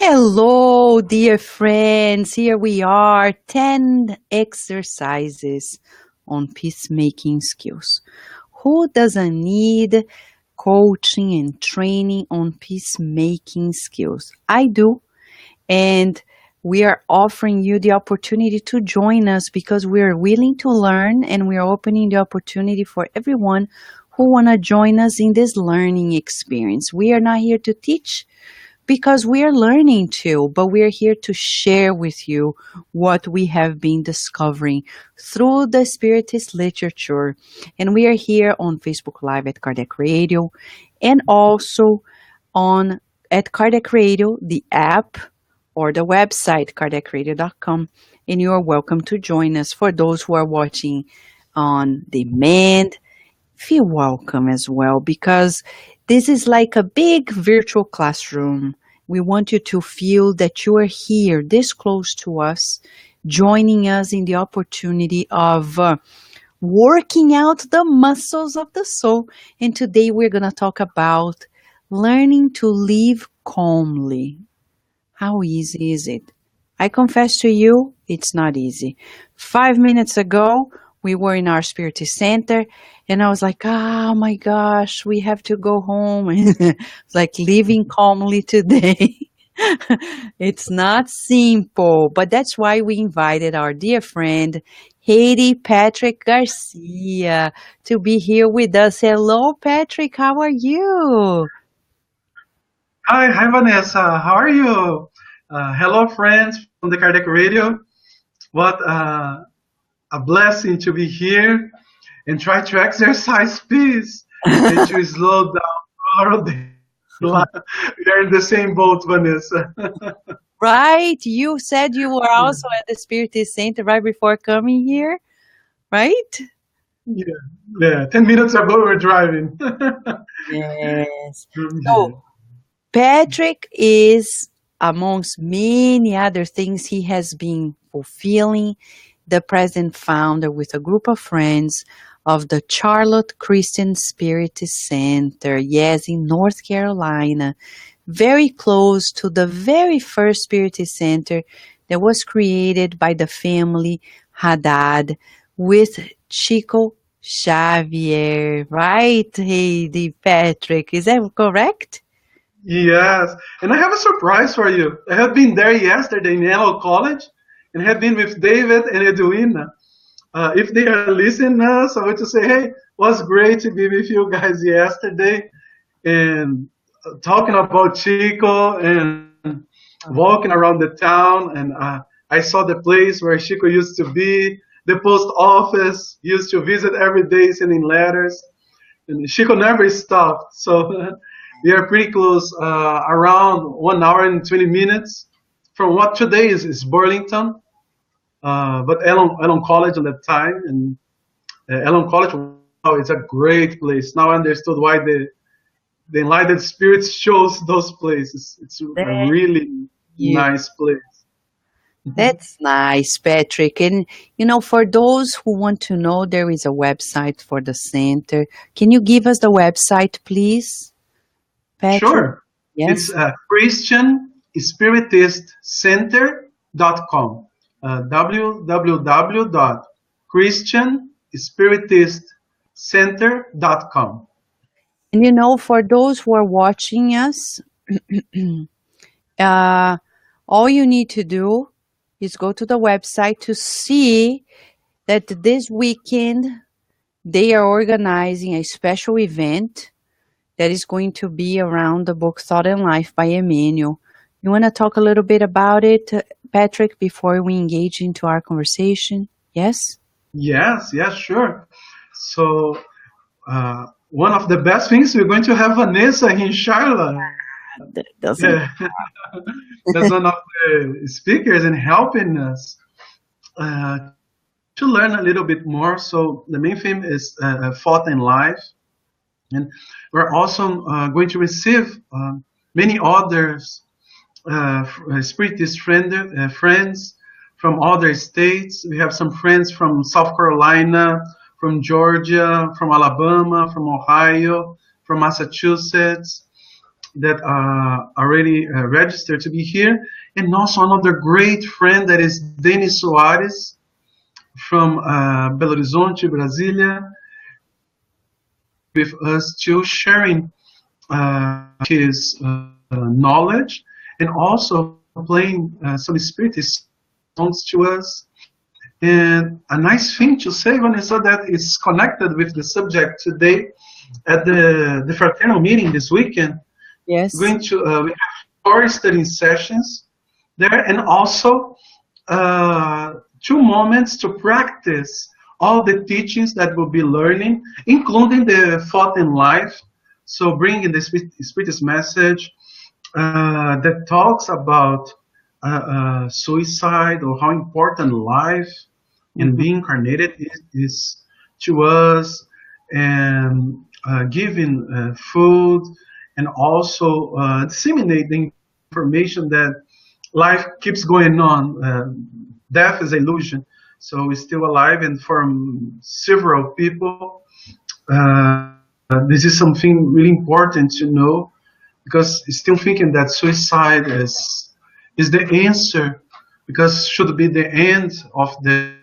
Hello, dear friends. Here we are, 10 exercises on peacemaking skills. Who doesn't need coaching and training on peacemaking skills? I do. And we are offering you the opportunity to join us because we are willing to learn and we are opening the opportunity for everyone who want to join us in this learning experience. We are not here to teach because we are learning too, but we are here to share with you what we have been discovering through the Spiritist literature. And we are here on Facebook Live at Cardiac Radio and also on at Cardiac Radio, the app or the website cardiacradio.com. And you are welcome to join us. For those who are watching on demand, feel welcome as well because this is like a big virtual classroom. We want you to feel that you are here, this close to us, joining us in the opportunity of working out the muscles of the soul. And today we're going to talk about learning to live calmly. How easy is it? I confess to you, it's not easy. 5 minutes ago, we were in our Spiritist Center, and I was like, oh my gosh, we have to go home. It's like living calmly today. It's not simple, but that's why we invited our dear friend, Heddy Patrick Garcia, to be here with us. Hello, Patrick. How are you? Hi, Vanessa. How are you? Hello, friends from the Cardiac Radio. What a blessing to be here and try to exercise peace and to slow down our day. We are in the same boat, Vanessa. Right. You said you were also at the Spiritist Center right before coming here, right? Yeah, yeah. 10 minutes ago, we were driving Yes. from here. So Patrick is, amongst many other things, he has been fulfilling the present founder with a group of friends of the Charlotte Christian Spiritist Center, yes, in North Carolina, very close to the very first Spiritist Center that was created by the family Haddad with Chico Xavier, right? Hey, Patrick, is that correct? Yes, and I have a surprise for you. I have been there yesterday in Yellow College and have been with David and Edwina. If they are listening us, I want to say, hey, it was great to be with you guys yesterday and talking about Chico and walking around the town. And I saw the place where Chico used to be, the post office, used to visit every day sending letters. And Chico never stopped. So we are pretty close, around 1 hour and 20 minutes from what today is Burlington. But Elon College at that time, and Elon College, wow, it's a great place. Now I understood why the Enlightened Spirits chose those places. It's a Thank really you. nice place. That's nice, Patrick. And for those who want to know, there is a website for the center. Can you give us the website, please, Patrick? Sure. It's Yes. ChristianSpiritistCenter.com. www.ChristianSpiritistCenter.com. And for those who are watching us, uh, all you need to do is go to the website to see that this weekend they are organizing a special event that is going to be around the book Thought and Life by Emmanuel. You want to talk a little bit about it, Patrick, before we engage into our conversation? Yes? Yes, sure. So, one of the best things, we're going to have Vanessa in Charlotte. That doesn't. Yeah. That's one of the speakers and helping us uh, to learn a little bit more. So the main theme is thought and life, and we're also going to receive many others, spiritist friends from other states. We have some friends from South Carolina, from Georgia, from Alabama, from Ohio, from Massachusetts. that already registered to be here, and also another great friend that is Denis Soares from Belo Horizonte, Brasilia, with us too, sharing his knowledge and also playing some spiritist songs to us. And a nice thing to say, Vanessa, that is connected with the subject today at the fraternal meeting this weekend. We're Yes. going to we have 4 studying sessions there, and also uh, 2 moments to practice all the teachings that we'll be learning, including the thought in life. So bringing the Spiritist message that talks about suicide, or how important life and Mhm. being incarnated is to us, and giving food, and also disseminating information that life keeps going on. Death is illusion, so we're still alive, and for several people, this is something really important to know, because still thinking that suicide is the answer, because should be the end of their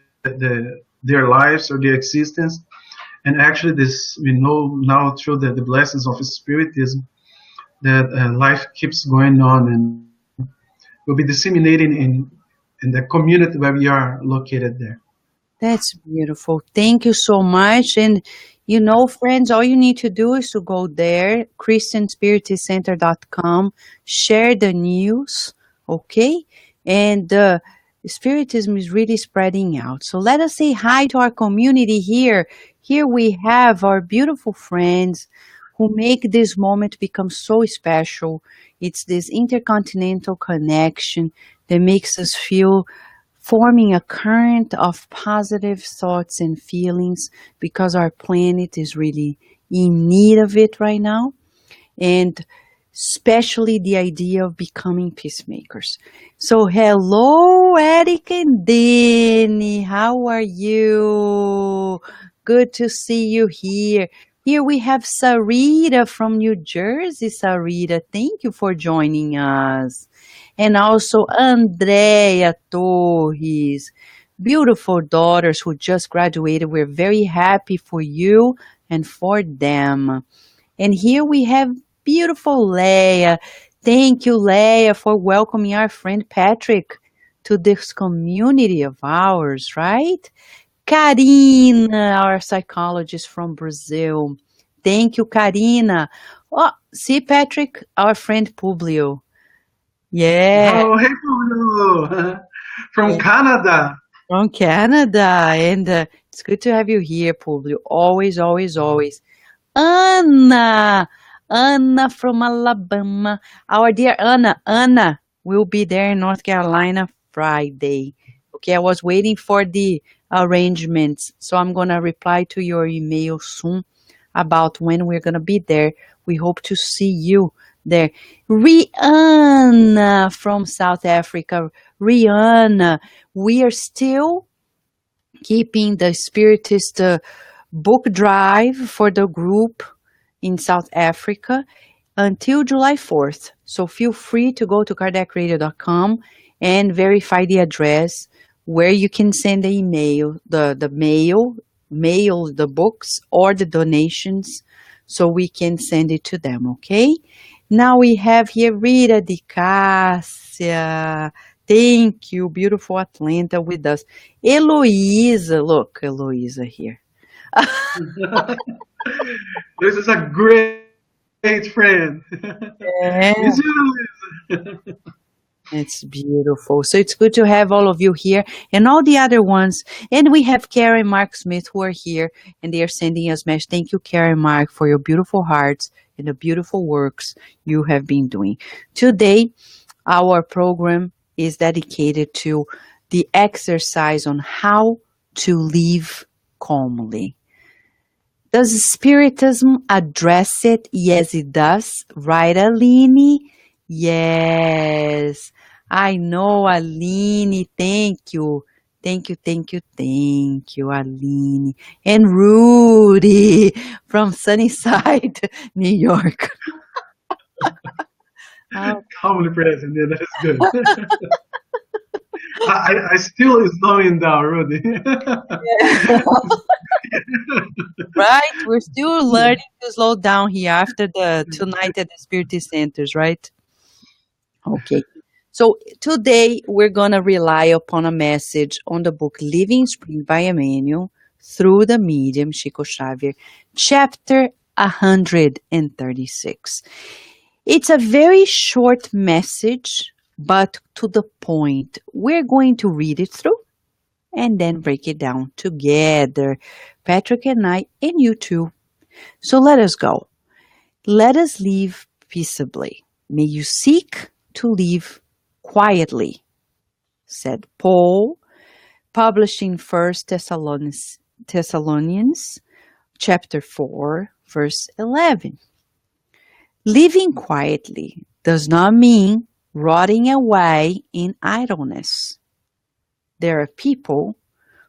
lives or their existence. And actually, this we know now through the blessings of spiritism, that life keeps going on, and will be disseminating in the community where we are located there. That's beautiful. Thank you so much. And friends, all you need to do is to go there, christianspiritistcenter.com, share the news, okay? And Spiritism is really spreading out. So let us say hi to our community here. Here we have our beautiful friends who make this moment become so special. It's this intercontinental connection that makes us feel forming a current of positive thoughts and feelings, because our planet is really in need of it right now. And especially the idea of becoming peacemakers. So, hello, Eric and Danny. How are you? Good to see you here. Here we have Sarita from New Jersey. Sarita, thank you for joining us. And also Andrea Torres. Beautiful daughters who just graduated. We're very happy for you and for them. And here we have beautiful Leia. Thank you, Leia, for welcoming our friend Patrick to this community of ours, right? Karina, our psychologist from Brazil. Thank you, Karina. Oh, see, Patrick, our friend Publio. Yeah, Oh, hey, Paulo! From Canada. from Canada. And it's good to have you here, Publio. Always, always, always. Anna, Anna from Alabama. Our dear Anna, Anna will be there in North Carolina Friday. Okay, I was waiting for the arrangements, so I'm gonna reply to your email soon about when we're gonna be there. We hope to see you there. Rihanna from South Africa. Rihanna, we are still keeping the Spiritist book drive for the group in South Africa until July 4th. So feel free to go to kardecradio.com and verify the address where you can send the email, the mail the books or the donations, so we can send it to them, okay? Now we have here Rita Di Cássia. Thank you, beautiful Atlanta with us. Eloísa, look, Eloísa here. This is a great friend. Yeah. Miss you. It's beautiful. So it's good to have all of you here and all the other ones. And we have Karen and Mark Smith who are here and they are sending us messages. Thank you, Karen and Mark, for your beautiful hearts and the beautiful works you have been doing. Today, our program is dedicated to the exercise on how to live calmly. Does Spiritism address it? Yes, it does. Right, Aline? Yes. I know, Aline. Thank you. Thank you, thank you, thank you, Aline. And Rudy from Sunnyside, New York. Oh, Calmly present. Yeah, that is good. I still slowing down, Rudy. right? We're still learning to slow down here after the tonight at the Spirit Centers, right? Okay. So today we're going to rely upon a message on the book Living Spring by Emmanuel through the medium Chico Xavier, chapter 136. It's a very short message, but to the point. We're going to read it through and then break it down together. Patrick and I, and you too. So let us go. Let us live peaceably. May you seek to live quietly, said Paul, publishing First Thessalonians chapter 4, verse 11. Living quietly does not mean rotting away in idleness. There are people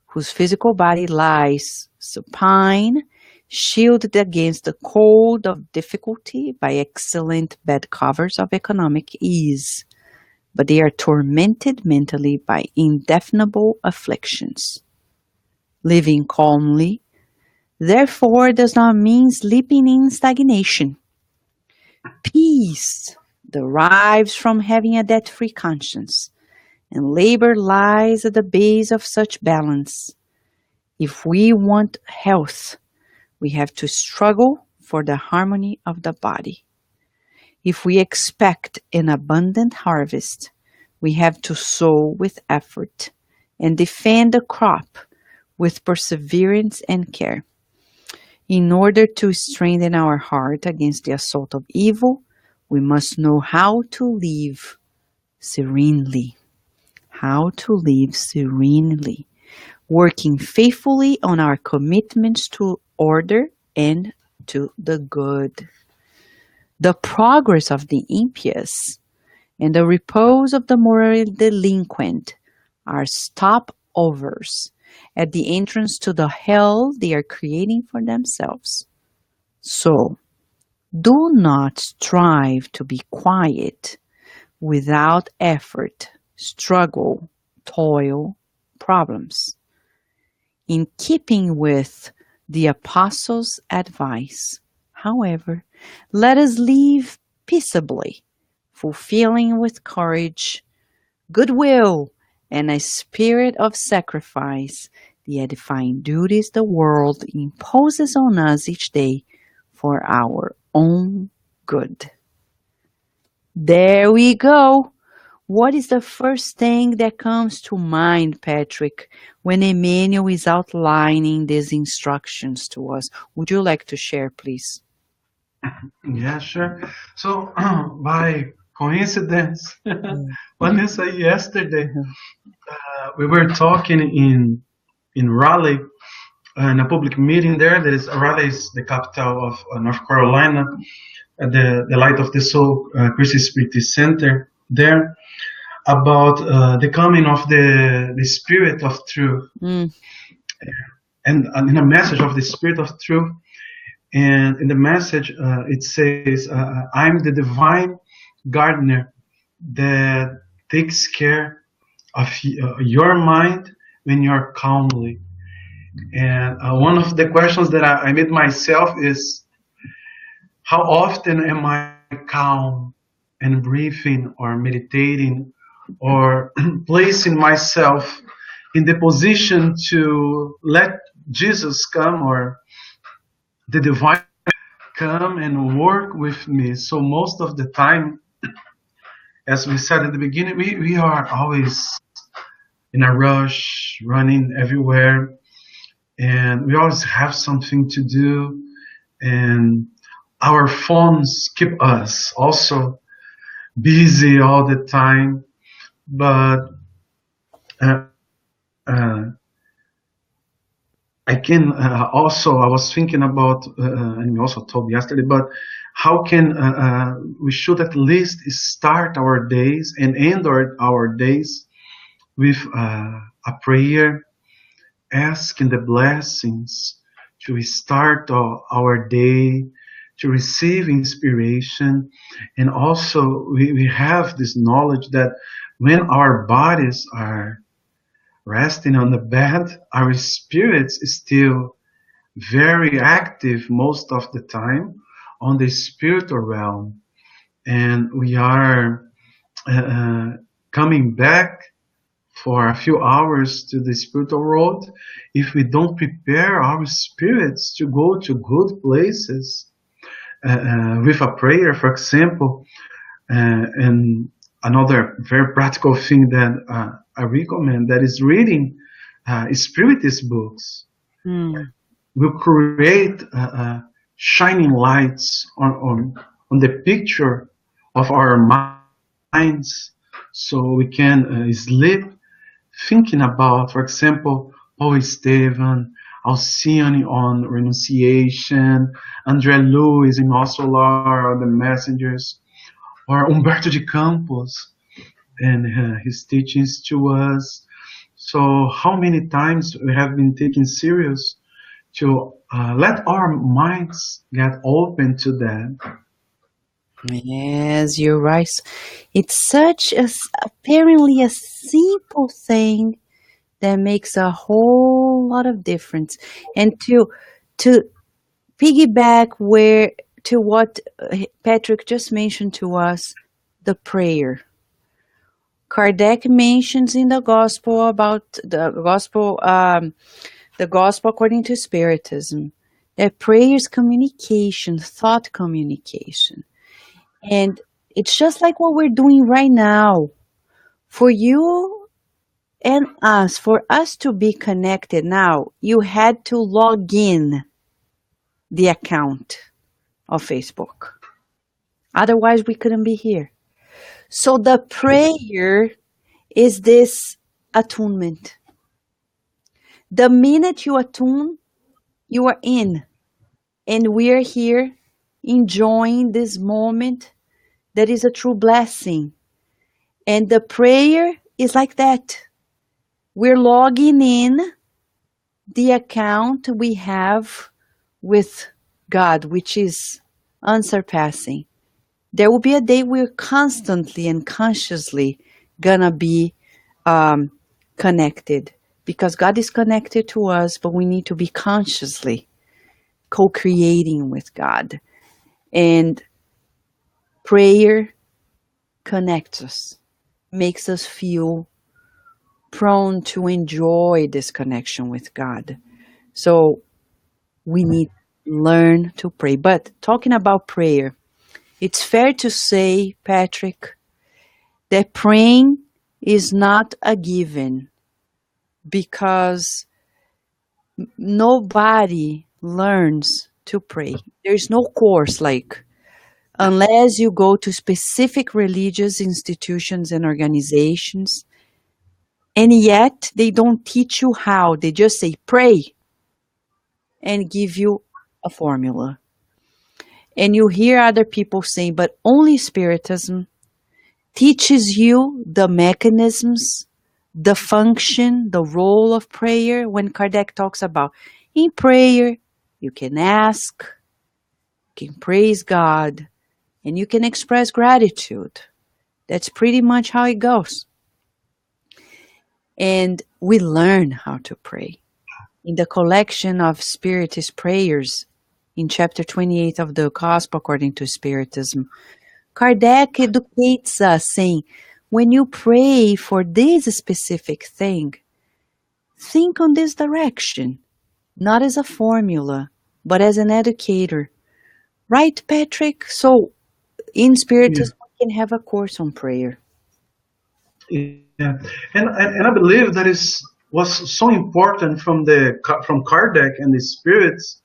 whose physical body lies supine, shielded against the cold of difficulty by excellent bed covers of economic ease, but they are tormented mentally by indefinable afflictions. Living calmly, therefore, does not mean sleeping in stagnation. Peace derives from having a debt-free conscience, and labor lies at the base of such balance. If we want health, we have to struggle for the harmony of the body. If we expect an abundant harvest, we have to sow with effort and defend the crop with perseverance and care. In order to strengthen our heart against the assault of evil, we must know how to live serenely. How to live serenely, working faithfully on our commitments to order and to the good. The progress of the impious and the repose of the morally delinquent are stopovers at the entrance to the hell they are creating for themselves. So, do not strive to be quiet without effort, struggle, toil, problems. In keeping with the apostles' advice, however, let us live peaceably, fulfilling with courage, goodwill, and a spirit of sacrifice the edifying duties the world imposes on us each day for our own good. There we go. What is the first thing that comes to mind, Patrick, when Emmanuel is outlining these instructions to us? Would you like to share, please? Yeah, sure. So, by coincidence, Mm. Vanessa, yesterday Mhm. we were talking in Raleigh, in a public meeting there. That is Raleigh is the capital of North Carolina, at the Light of the Soul Christian Spirit Center there, about the coming of the Spirit of Truth, Mm. and in a message of the Spirit of Truth. And in the message, it says, "I'm the divine gardener that takes care of your mind when you're calmly." And one of the questions that I made myself is, how often am I calm and breathing or meditating or placing myself in the position to let Jesus come, or the divine come and work with me? So most of the time, as we said at the beginning, we are always in a rush, running everywhere, and we always have something to do, and our phones keep us also busy all the time. But uh, uh, I can also, I was thinking about, and we also told yesterday, but how can we should at least start our days and end our days with a prayer, asking the blessings to start our day, to receive inspiration. And also we have this knowledge that when our bodies are resting on the bed, our spirits is still very active most of the time on the spiritual realm. And we are uh, coming back for a few hours to the spiritual world. If we don't prepare our spirits to go to good places with a prayer, for example, and another very practical thing that I recommend, that is reading spiritist books Mm. will create shining lights on the picture of our minds, so we can sleep thinking about, for example, Paul Esteban, Alcione on renunciation, André Luiz in Solar or the Messengers, or Humberto de Campos and his teachings to us. So how many times we have been taken serious to let our minds get open to that. Yes, you're right. It's such apparently a simple thing that makes a whole lot of difference. And to piggyback where to what Patrick just mentioned to us, the prayer. Kardec mentions in the gospel about the gospel according to Spiritism, that prayer is communication, thought communication. And it's just like what we're doing right now. For you and us, for us to be connected now, you had to log in the account of Facebook. Otherwise, we couldn't be here. So the prayer is this attunement. The minute you attune, you are in. And we are here enjoying this moment that is a true blessing. And the prayer is like that. We're logging in the account we have with God, which is unsurpassing. There will be a day we're constantly and consciously gonna be connected, because God is connected to us, but we need to be consciously co-creating with God. And prayer connects us, makes us feel prone to enjoy this connection with God. So we need to learn to pray. But talking about prayer, it's fair to say, Patrick, that praying is not a given, because nobody learns to pray. There's no course like, unless you go to specific religious institutions and organizations, and yet they don't teach you how. They just say pray and give you a formula. And you hear other people saying, but only Spiritism teaches you the mechanisms, the function, the role of prayer. When Kardec talks about in prayer, you can ask, you can praise God, and you can express gratitude. That's pretty much how it goes. And we learn how to pray. In the collection of Spiritist prayers, in chapter 28 of the Gospel according to Spiritism, Kardec educates us, saying, when you pray for this specific thing, think on this direction, not as a formula, but as an educator. Right, Patrick? So in Yeah, Spiritism, we can have a course on prayer. yeah. And I believe that is was so important from Kardec and the spirits.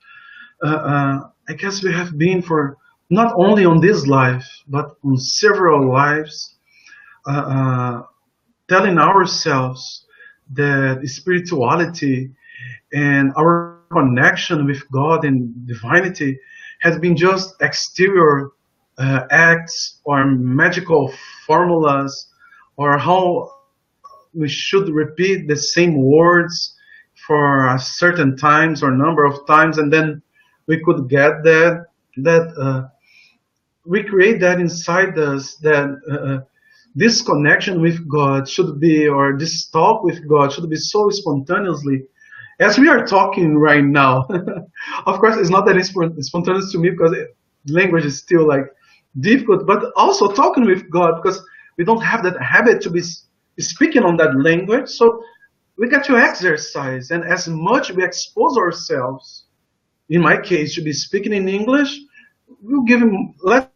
I guess we have been for not only on this life but on several lives, uh, uh, telling ourselves that spirituality and our connection with God and divinity has been just exterior acts or magical formulas, or how we should repeat the same words for a certain times or number of times, and then we could get that. that we create that inside us, that this connection with God should be, or this talk with God should be so spontaneously as we are talking right now. Of course, it's not that spontaneous to me because language is still like difficult, but also talking with God because we don't have that habit to be speaking on that language. So we got to exercise, and as much we expose ourselves, in my case, to be speaking in English, we'll give him, let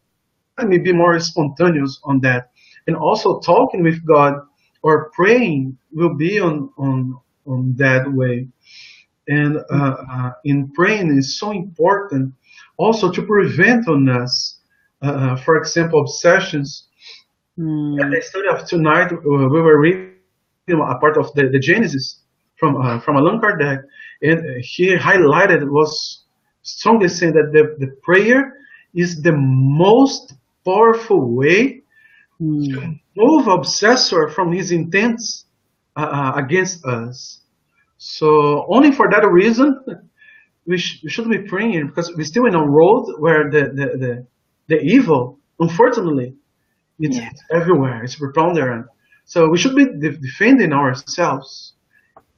me be more spontaneous on that. And also talking with God or praying will be on that way. And in praying is so important also to prevent on us, for example, obsessions. At Mm. the study of tonight, we were reading a part of the Genesis from Allan Kardec, and he highlighted, was strongly saying that the prayer is the most powerful way to Mm. move obsessor from his intents against us. So only for that reason we should be praying, because we're still in a road where the evil, unfortunately, Yeah. it's everywhere. It's preponderant. So we should be defending ourselves,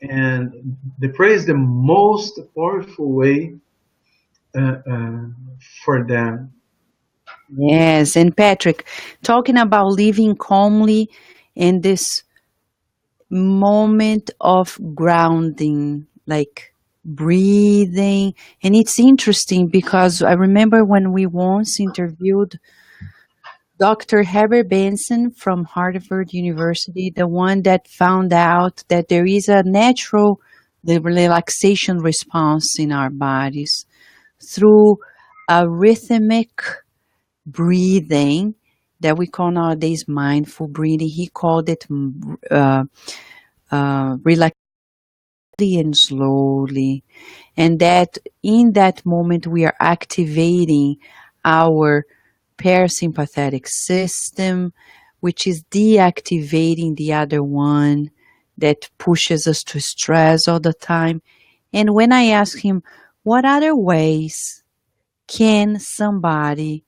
and the prayer is the most powerful way uh, uh, for them. Yes, and Patrick, talking about living calmly in this moment of grounding, like breathing. And it's interesting because I remember when we once interviewed Dr. Herbert Benson from Harvard University, the one that found out that there is a natural relaxation response in our bodies through a rhythmic breathing that we call nowadays mindful breathing. He called it relaxing and slowly. And that in that moment, we are activating our parasympathetic system, which is deactivating the other one that pushes us to stress all the time. And when I ask him, what other ways can somebody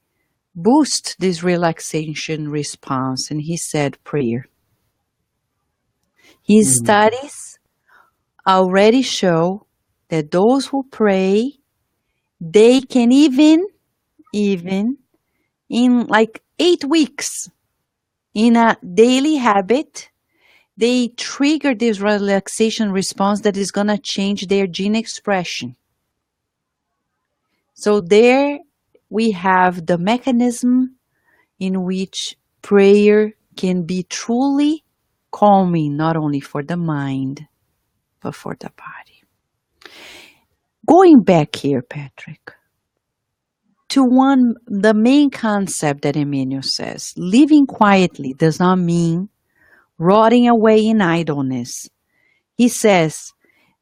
boost this relaxation response? And he said, prayer. His Mm. studies already show that those who pray, they can even in like 8 weeks in a daily habit, they trigger this relaxation response that is going to change their gene expression. So there we have the mechanism in which prayer can be truly calming, not only for the mind, but for the body. Going back here, Patrick, to the main concept that Emmanuel says, living quietly does not mean rotting away in idleness. He says,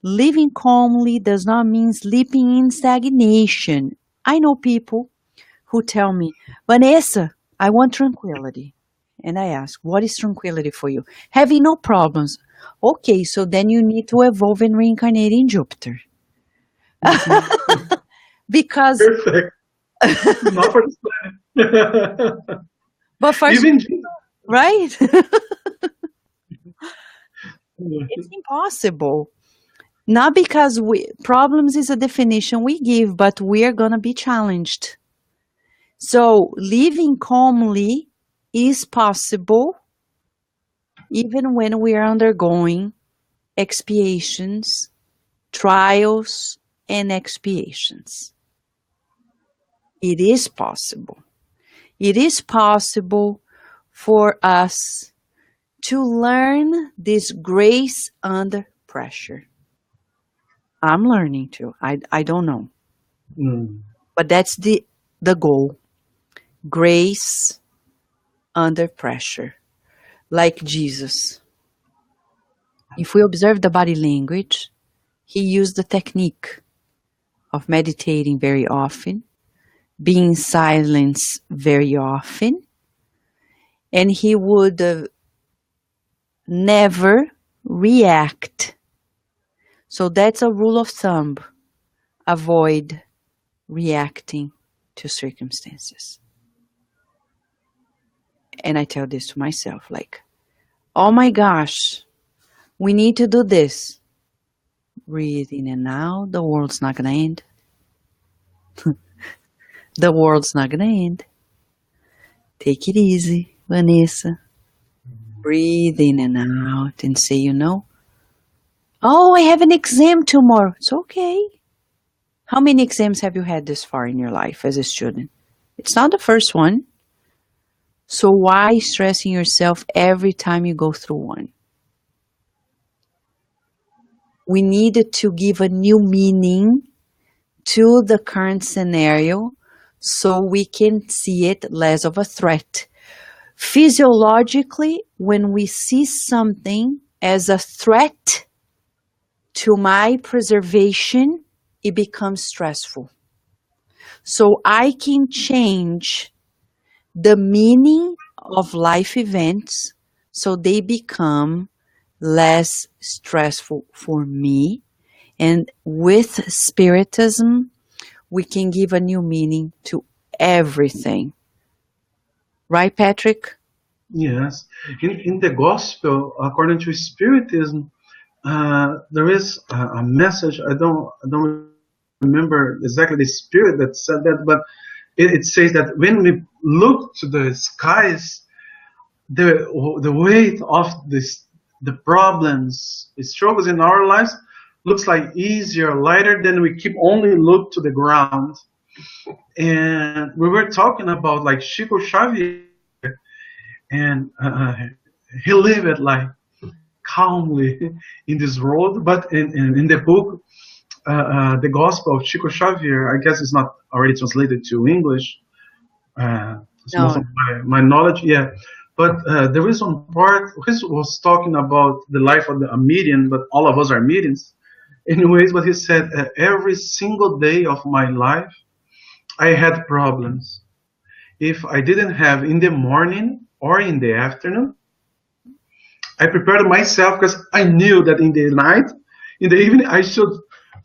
living calmly does not mean sleeping in stagnation. I know people who tell me, Vanessa, I want tranquility. And I ask, what is tranquility for you? Having no problems. Okay, so then you need to evolve and reincarnate in Jupiter. Because, Perfect. Not for this planet. but first, Even Jesus. right? It's impossible. Not because problems is a definition we give, but we are going to be challenged. So living calmly is possible even when we are undergoing expiations, trials, and expiations. It is possible. It is possible for us to learn this grace under pressure. I'm learning to. I don't know. Mm. But that's the goal. Grace under pressure. Like Jesus. If we observe the body language, he used the technique of meditating very often, being in silence very often, and he would never react. So that's a rule of thumb. Avoid reacting. to circumstances. And I tell this to myself, like, oh my gosh, we need to do this. Breathe in and out. The world's not going to end. The world's not going to end. Take it easy, Vanessa. Breathe in and out and say, oh, I have an exam tomorrow. It's okay. How many exams have you had this far in your life as a student? It's not the first one. So why stressing yourself every time you go through one? We needed to give a new meaning to the current scenario so we can see it less of a threat. Physiologically, when we see something as a threat to my preservation, it becomes stressful. So I can change the meaning of life events so they become less stressful for me. And with Spiritism, we can give a new meaning to everything. Right, Patrick? Yes. In the gospel, according to Spiritism, there is a message. I don't remember exactly the spirit that said that, but it says that when we look to the skies, the weight of the problems, the struggles in our lives looks like easier, lighter than we keep only look to the ground. And we were talking about like Chico Xavier, and he lived like calmly in this world, but in the book, the Gospel of Chico Xavier, I guess it's not already translated to English. It's most No. of my knowledge, yeah. But there is one part he was talking about the life of a median, but all of us are medians. Anyways, but he said, every single day of my life, I had problems. If I didn't have in the morning or in the afternoon, I prepared myself because I knew that in the night, in the evening, I should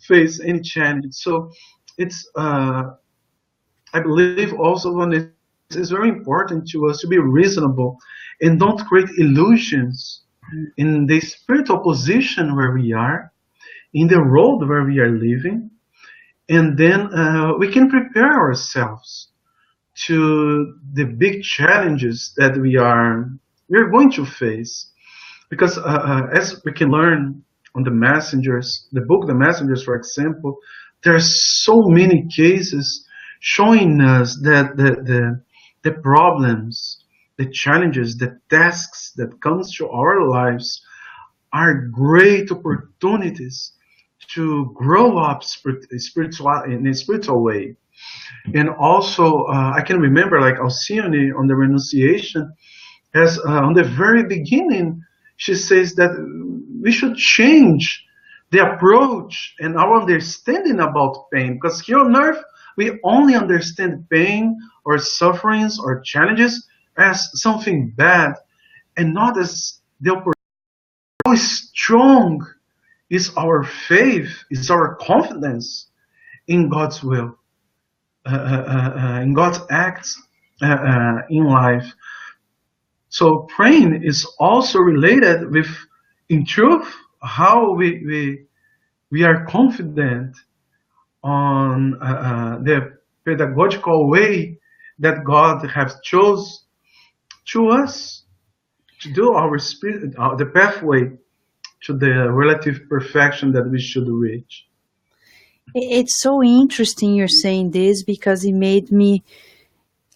face any challenge. So it's, I believe also when it's very important to us to be reasonable and don't create illusions in the spiritual position where we are, in the road where we are living, and then we can prepare ourselves to the big challenges that we're going to face. Because as we can learn on the messengers, the book The Messengers, for example, there's so many cases showing us that the problems, the challenges, the tasks that comes to our lives are great opportunities to grow up in a spiritual way. And also, I can remember like Alcione on the Renunciation, as on the very beginning, she says that we should change the approach and our understanding about pain. Because here on earth, we only understand pain or sufferings or challenges as something bad and not as the opportunity. How strong is our faith, is our confidence in God's will, in God's acts in life. So praying is also related with, in truth, how we are confident on the pedagogical way that God has chose to us to do our spirit, the pathway to the relative perfection that we should reach. It's so interesting you're saying this because it made me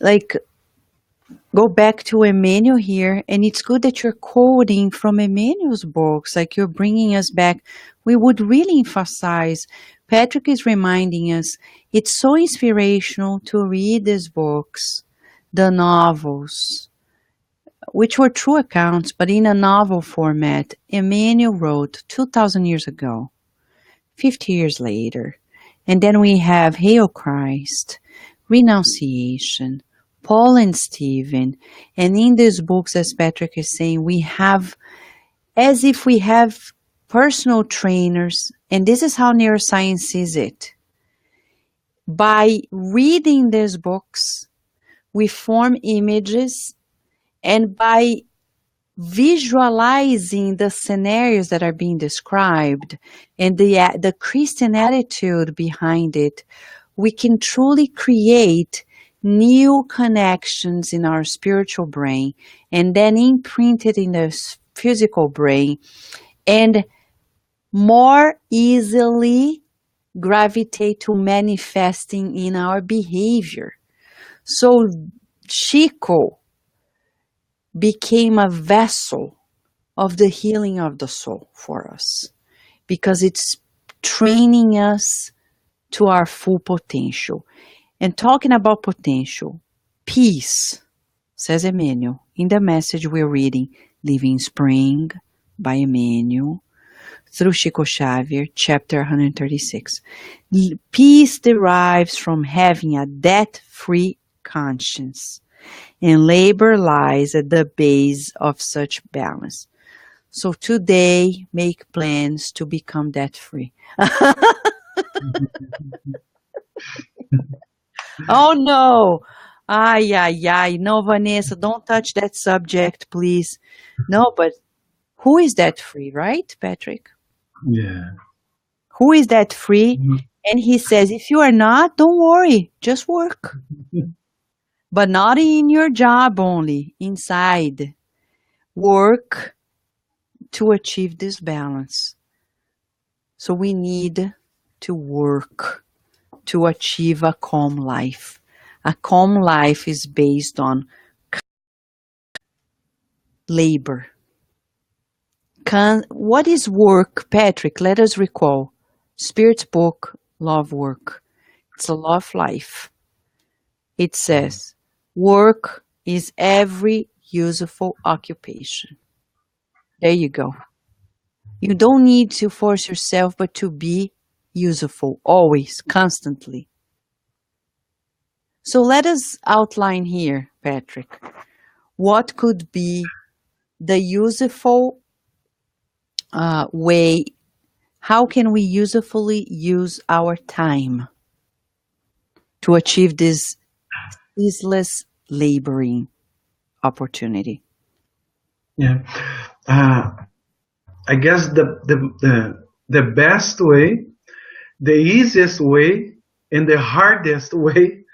like go back to Emmanuel here, and it's good that you're quoting from Emmanuel's books, like you're bringing us back. We would really emphasize, Patrick is reminding us, it's so inspirational to read these books, the novels, which were true accounts, but in a novel format. Emmanuel wrote 2,000 years ago, 50 years later. And then we have Hail Christ, Renunciation, Paul and Stephen. And in these books, as Patrick is saying, we have, as if we have personal trainers, and this is how neuroscience sees it. By reading these books, we form images, and by visualizing the scenarios that are being described and the Christian attitude behind it, we can truly create new connections in our spiritual brain and then imprint it in the physical brain and more easily gravitate to manifesting in our behavior. So Chico became a vessel of the healing of the soul for us because it's training us to our full potential. And talking about potential, peace, says Emmanuel, in the message we're reading, Living Spring by Emmanuel, through Chico Xavier, chapter 136. Peace derives from having a debt-free conscience, and labor lies at the base of such balance. So today, make plans to become debt-free. Oh no! Ay, ay, ay. No, Vanessa, don't touch that subject, please. No, but who is debt-free, right, Patrick? Yeah. Who is debt-free? Mhm. And he says, if you are not, don't worry, just work. But not in your job only, inside. Work to achieve this balance. So we need to work to achieve a calm life. A calm life is based on labor. What is work, Patrick? Let us recall. Spirit's book, Love Work. It's a love life. It says, work is every useful occupation. There you go. You don't need to force yourself, but to be useful, always, constantly. So let us outline here, Patrick, what could be the useful way. How can we usefully use our time to achieve this ceaseless laboring opportunity? Yeah. I guess the best way, the easiest way, and the hardest way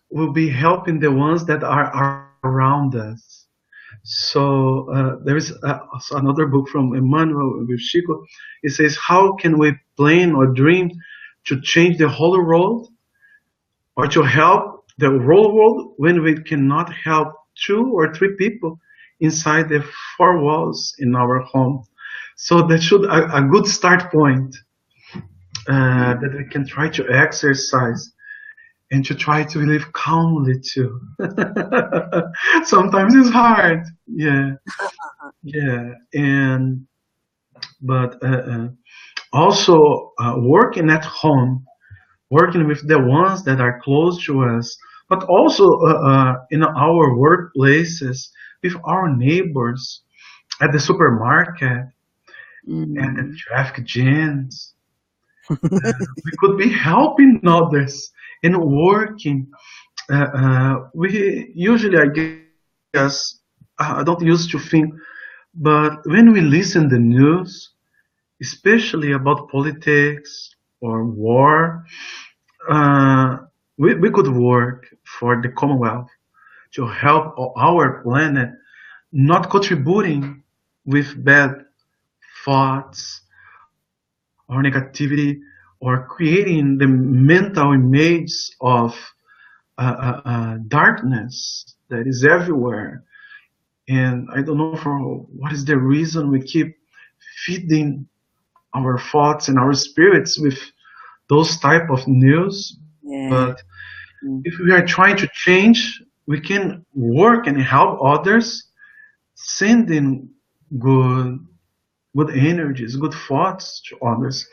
will be helping the ones that are around us. So there is another book from Emmanuel with Chico. It says, "How can we plan or dream to change the whole world, or to help the whole world when we cannot help two or three people inside the four walls in our home?" So that should a good start point that we can try to exercise and to try to live calmly too. Sometimes it's hard. Yeah, yeah, and but also working at home, working with the ones that are close to us, but also in our workplaces with our neighbors at the supermarket, at the Mm. traffic jams. We could be helping others and working. We usually, I guess, I don't used to think, but when we listen the news, especially about politics or war, uh, we could work for the Commonwealth to help our planet, not contributing with bad thoughts or negativity or creating the mental image of darkness that is everywhere. And I don't know for what is the reason we keep feeding our thoughts and our spirits with those type of news. But Yeah. if we are trying to change, we can work and help others, sending good good energies, good thoughts to others.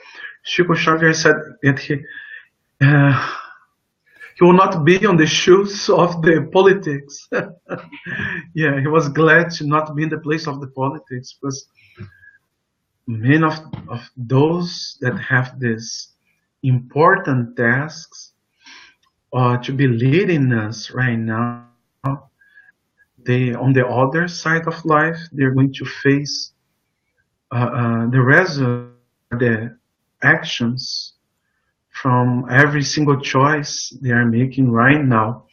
Chico Xavier said that uh, he will not be on the shoes of the politics. Yeah, he was glad to not be in the place of the politics because many of those that have these important tasks to be leading us right now. They, on the other side of life, they're going to face the result or the actions from every single choice they are making right now.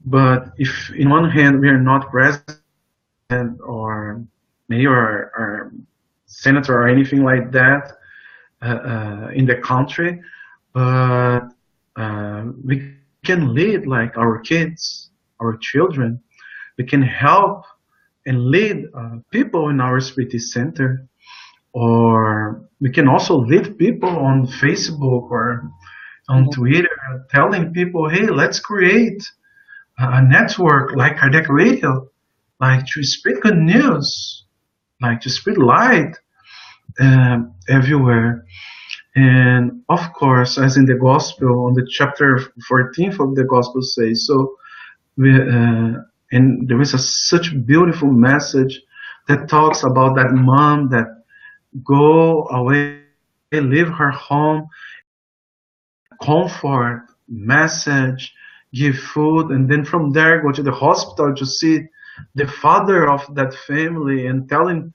But if in one hand we are not president or mayor or senator or anything like that in the country, but we can lead like our kids, our children. We can help and lead people in our city center, or we can also lead people on Facebook or on Twitter, telling people, hey, let's create a network like Kardec Radio, like to spread good news, like to spread light everywhere. And of course, as in the Gospel, on the chapter 14th of the Gospel says, so and there is such a beautiful message that talks about that mom that go away, leave her home, comfort, message, give food, and then from there go to the hospital to see the father of that family and telling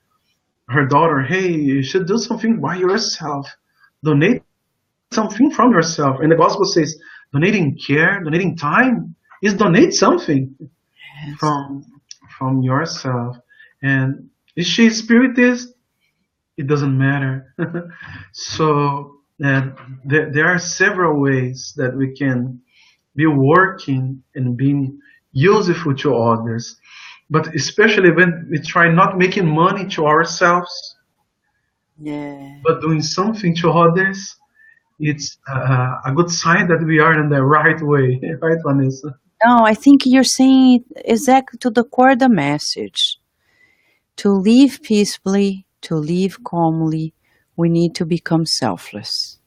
her daughter, hey, you should do something by yourself. Donate something from yourself. And the gospel says, donating care, donating time is donate something Yes. from yourself. And is she spiritist? It doesn't matter. So there are several ways that we can be working and being useful to others. But especially when we try not making money to ourselves, Yeah. but doing something to others, it's a good sign that we are in the right way, right, Vanessa? No, I think you're saying exactly to the core of the message. To live peacefully, to live calmly, we need to become selfless.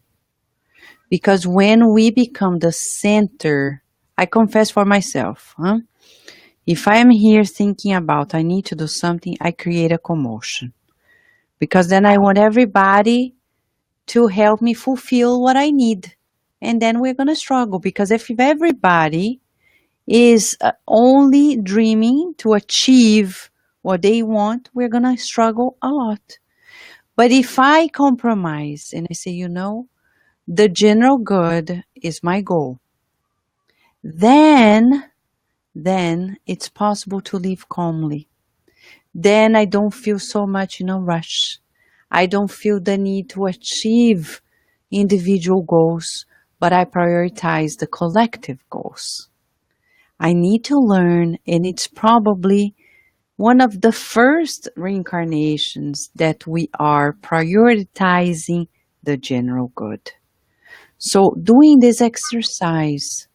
Because when we become the center, I confess for myself, huh? If I am here thinking about I need to do something, I create a commotion. Because then I want everybody to help me fulfill what I need. And then we're going to struggle because if everybody is only dreaming to achieve what they want, we're going to struggle a lot. But if I compromise and I say, the general good is my goal, then it's possible to live calmly. Then I don't feel so much in a rush. I don't feel the need to achieve individual goals, but I prioritize the collective goals. I need to learn, and it's probably one of the first reincarnations that we are prioritizing the general good. So, doing this exercise,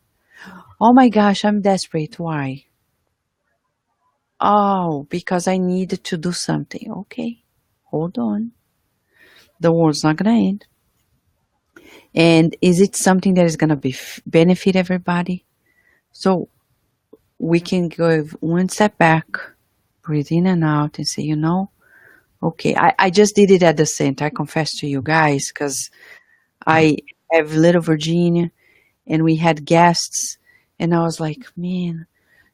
oh my gosh, I'm desperate. Why? Oh, because I need to do something. Okay, hold on. The world's not going to end. And is it something that is going to benefit everybody? So, we can go one step back, breathe in and out, and say, okay, I just did it at the center. I confess to you guys, because I have Little Virginia and we had guests, and I was like, man,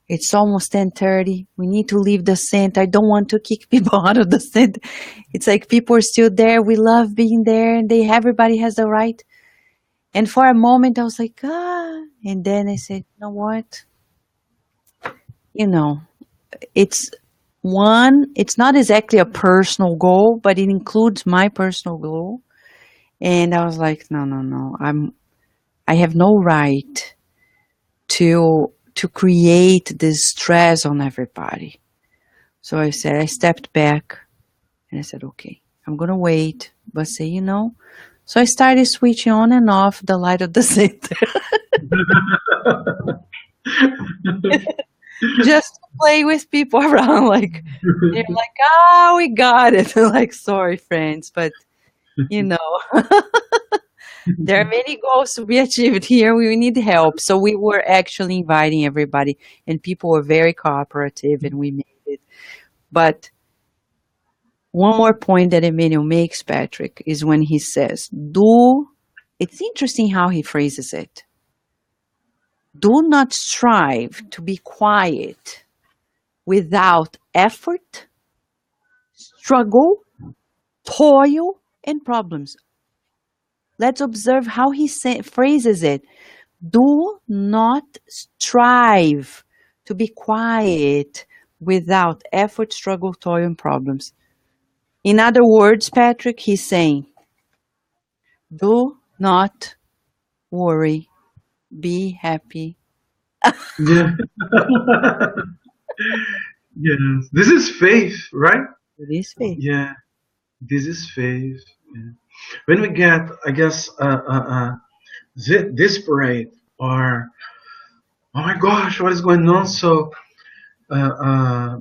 it's almost 10:30. We need to leave the center. I don't want to kick people out of the center. It's like people are still there. We love being there, and everybody has the right. And for a moment, I was like, and then I said, you know what? You know, it's it's not exactly a personal goal, but it includes my personal goal. And I was like, no, no, no. I have no right to create this stress on everybody. So I stepped back and I said, okay, I'm gonna wait, but say, So I started switching on and off the light of the center just to play with people around. Like they're like, we got it. Like, sorry, friends, but you know. There are many goals to be achieved here. We need help. So we were actually inviting everybody, and people were very cooperative, and we made it. But one more point that Emmanuel makes, Patrick, is when he says, it's interesting how he phrases it. Do not strive to be quiet without effort, struggle, toil, and problems. Let's observe how he phrases it. Do not strive to be quiet without effort, struggle, toil, and problems. In other words, Patrick, he's saying, do not worry, be happy. Yeah. Yes. This is faith, right? It is faith. Yeah. This is faith. Yeah. When we get, I guess, desperate or, oh my gosh, what is going on? So,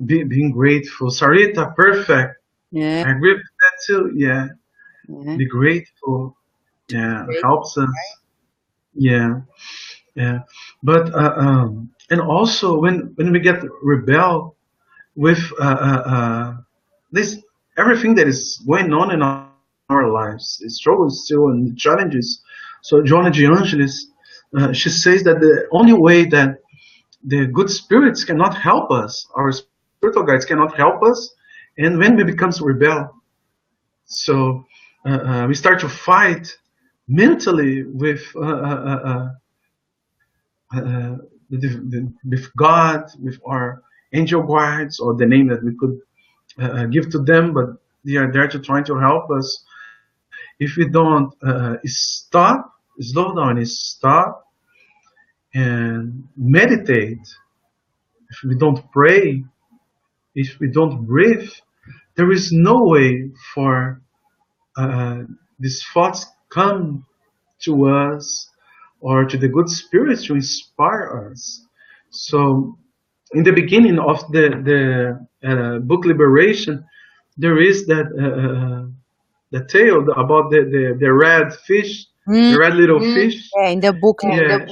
being grateful. Sarita, perfect. Yeah, I agree with that too. Yeah. yeah. Be grateful. To be Yeah. great. Helps us. Yeah. Yeah. But, and also when we get rebel with, this, everything that is going on in our lives, the struggles still and the challenges. So Joanna de Angelis, she says that the only way that the good spirits cannot help us, our spiritual guides cannot help us, and when we become rebel, so we start to fight mentally with with God, with our angel guides, or the name that we could give to them, but they are there to try to help us. If we don't stop, slow down and stop and meditate, if we don't pray, if we don't breathe, there is no way for uh, these thoughts come to us or to the good spirits to inspire us. So, in the beginning of the book Liberation, there is that the tale about the red fish, Mm, the red little fish. yeah, in the book. Yeah,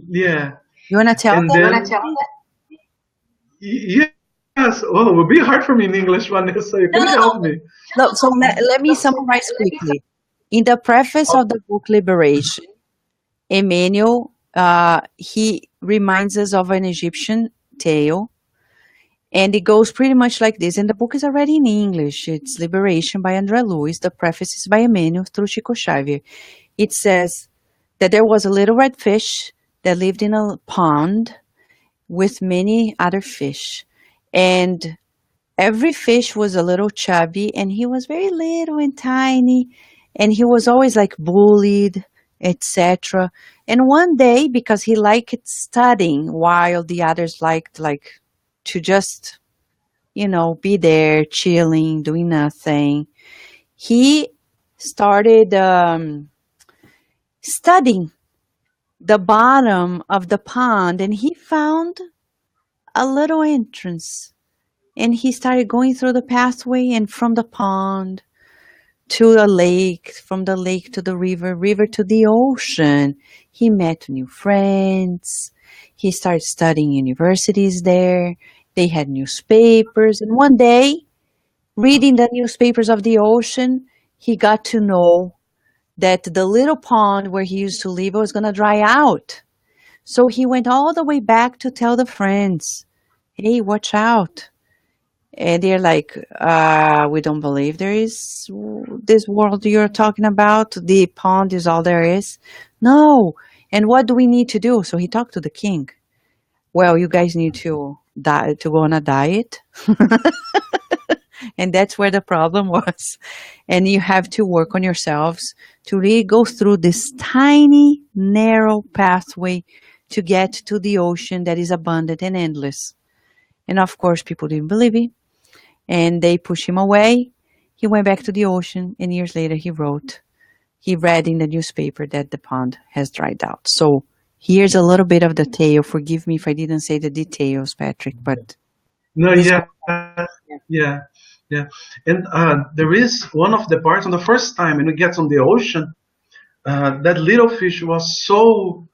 yeah. You want to tell And that? then, yes, oh, it would be hard for me in English, Vanessa. You can No, no, help no. me. No, so let me summarize quickly. In the preface of the book Liberation, Emmanuel, he reminds us of an Egyptian tale, and it goes pretty much like this. And the book is already in English. It's Liberation by André Luiz. The preface is by Emmanuel through Chico Xavier. It says that there was a little red fish that lived in a pond with many other fish. And every fish was a little chubby, and he was very little and tiny, and he was always like bullied, etc. And one day, because he liked studying while the others liked like to just, be there chilling, doing nothing, he started studying the bottom of the pond, and he found a little entrance, and he started going through the pathway, and from the pond to the lake, from the lake to the river, river to the ocean. He met new friends. He started studying universities there. They had newspapers. And one day, reading the newspapers of the ocean, he got to know that the little pond where he used to live was going to dry out. So he went all the way back to tell the friends, hey, watch out. And they're like, we don't believe there is this world you're talking about. The pond is all there is. No. And what do we need to do? So he talked to the king. Well, you guys need to to go on a diet. And that's where the problem was. And you have to work on yourselves to really go through this tiny, narrow pathway to get to the ocean that is abundant and endless. And of course, people didn't believe it, and they pushed him away. He went back to the ocean, and years later he read in the newspaper that the pond has dried out. So here's a little bit of the tale. Forgive me if I didn't say the details, Patrick, but No, this. yeah, yeah, yeah. And there is one of the parts on the first time when we get on the ocean, that little fish was so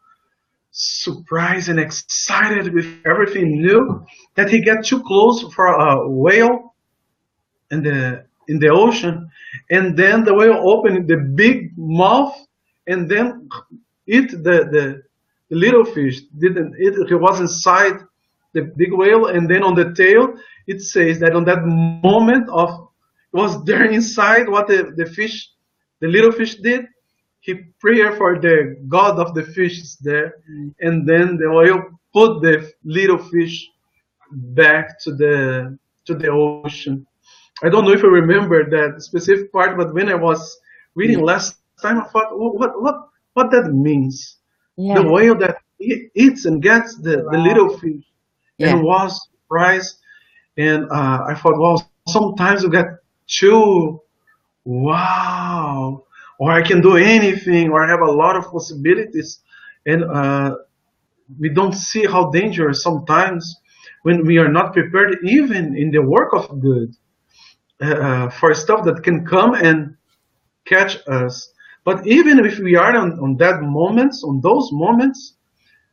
surprised and excited with everything new that he got too close for a whale in the ocean, and then the whale opened the big mouth and then eat The little fish didn't. It was inside the big whale, and then on the tail, it says that on that moment of it was there inside what the fish, the little fish did. He prayed for the God of the fishes there, and then the whale put the little fish back to the ocean. I don't know if you remember that specific part, but when I was reading Yeah. last time, I thought, what that means? The Yeah. whale that eats and gets the little fish Yeah. and was surprised. And I thought, wow, sometimes you get too, wow, or I can do anything, or I have a lot of possibilities. And we don't see how dangerous sometimes when we are not prepared, even in the work of good, for stuff that can come and catch us. But even if we are on that moments, on those moments,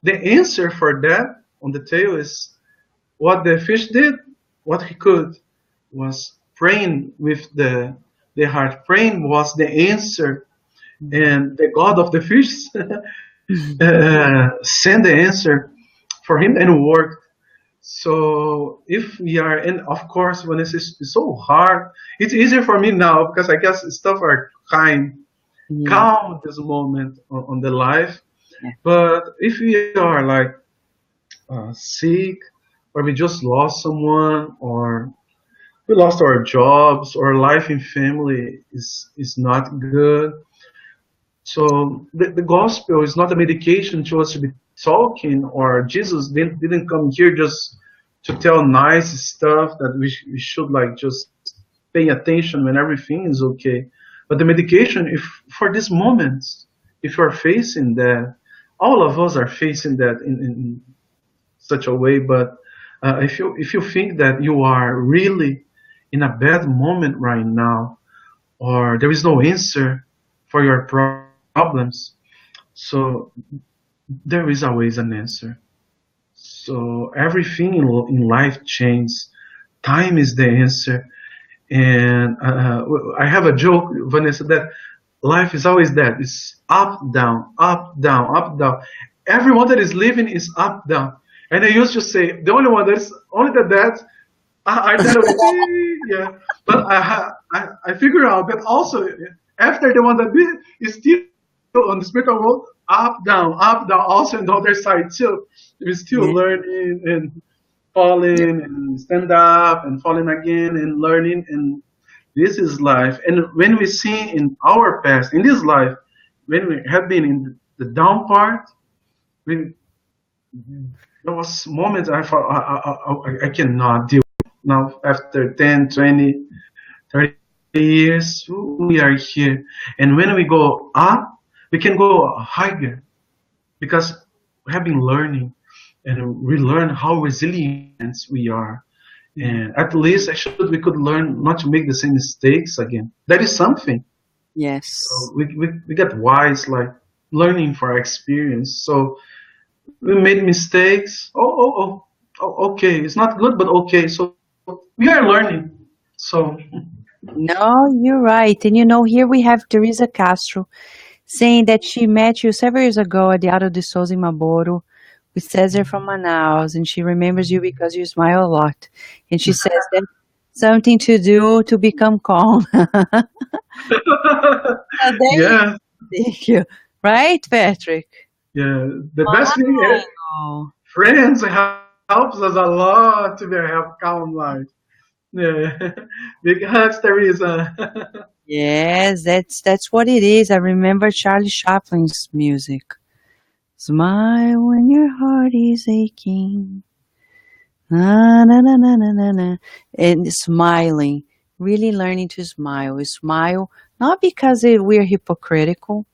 the answer for that on the tail is what the fish did, what he could was praying with the heart. Praying was the answer, and the God of the fish sent the answer for him and worked. So if we are, and of course, when it's so hard, it's easier for me now because I guess stuff are Yeah. calm at this moment on the life. Yeah. But if we are like sick, or we just lost someone, or we lost our jobs, or life in family is not good. So the gospel is not a medication to us to be talking, or Jesus didn't come here just to tell nice stuff that we should like just pay attention when everything is okay. But the medication, if for this moment, if you're facing that, all of us are facing that in such a way. But if you think that you are really in a bad moment right now, or there is no answer for your problems, so there is always an answer. So everything in life changes. Time is the answer. And I have a joke, Vanessa, that life is always that. It's up, down, up, down, up, down. Everyone that is living is up, down. And I used to say, the only one that's only that I that yeah. But I figure out that also after the one that did is still on the spiritual world, up, down, also on the other side too. We're still Yeah. learning and falling and stand up and falling again and learning, and this is life. And when we see in our past, in this life, when we have been in the down part, we, there was moments I thought I cannot deal now after 10, 20, 30 years. We are here. And when we go up, we can go higher because we have been learning, and we learn how resilient we are. And at least actually we could learn not to make the same mistakes again. That is something. Yes. So we get wise, like learning for our experience. So we made mistakes. Okay. It's not good, but okay. So we are learning. So No, you're right. And here we have Teresa Castro saying that she met you several years ago at the Alto de Souza in Maboro with Cesar from Manaus, and she remembers you because you smile a lot. And she says that something to do to become calm. So there you yeah, thank you. Right, Patrick? yeah. The best thing, Wow. friends helps us a lot to have calm life. Yeah. Big hugs, Teresa. Yes, that's what it is. I remember Charlie Chaplin's music. Smile when your heart is aching. Na, na, na, na, na, na, na. And smiling, really learning to smile. We smile not because we're hypocritical,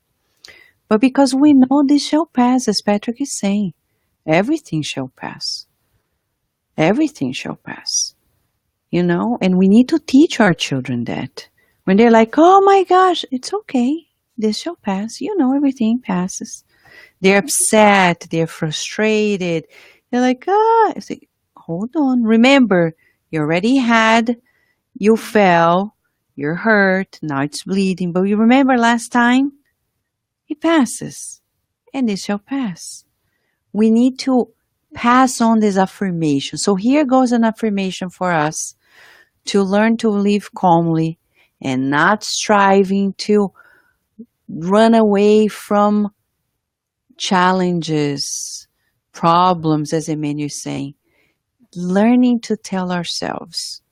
but because we know this shall pass, as Patrick is saying. Everything shall pass. Everything shall pass. And we need to teach our children that. When they're like, oh my gosh, it's okay. This shall pass. Everything passes. They're upset. They're frustrated. They're like, I say, hold on. Remember, you fell, you're hurt, now it's bleeding. But you remember last time? It passes. And this shall pass. we need to pass on this affirmation. So here goes an affirmation for us to learn to live calmly and not striving to run away from challenges, problems, as Emmanuel is saying. Learning to tell ourselves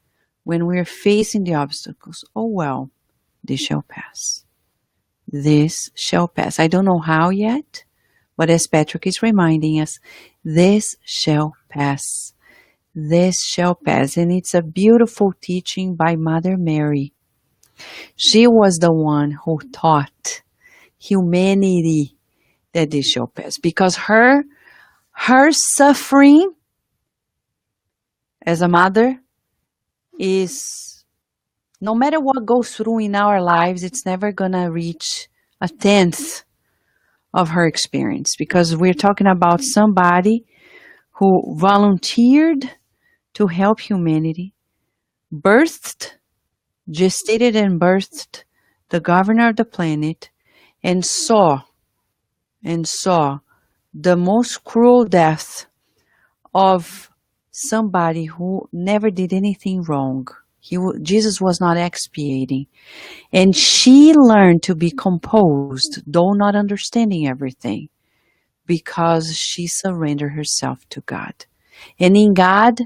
when we're facing the obstacles, oh well, this shall pass. This shall pass. I don't know how yet, but as Patrick is reminding us, this shall pass. This shall pass. And it's a beautiful teaching by Mother Mary. She was the one who taught humanity that this shall pass, because her suffering as a mother is, no matter what goes through in our lives, it's never gonna reach a tenth of her experience, because we're talking about somebody who volunteered to help humanity, birthed, gestated and birthed the governor of the planet, and saw the most cruel death of somebody who never did anything wrong. Jesus was not expiating. And she learned to be composed, though not understanding everything, because she surrendered herself to God. And in God,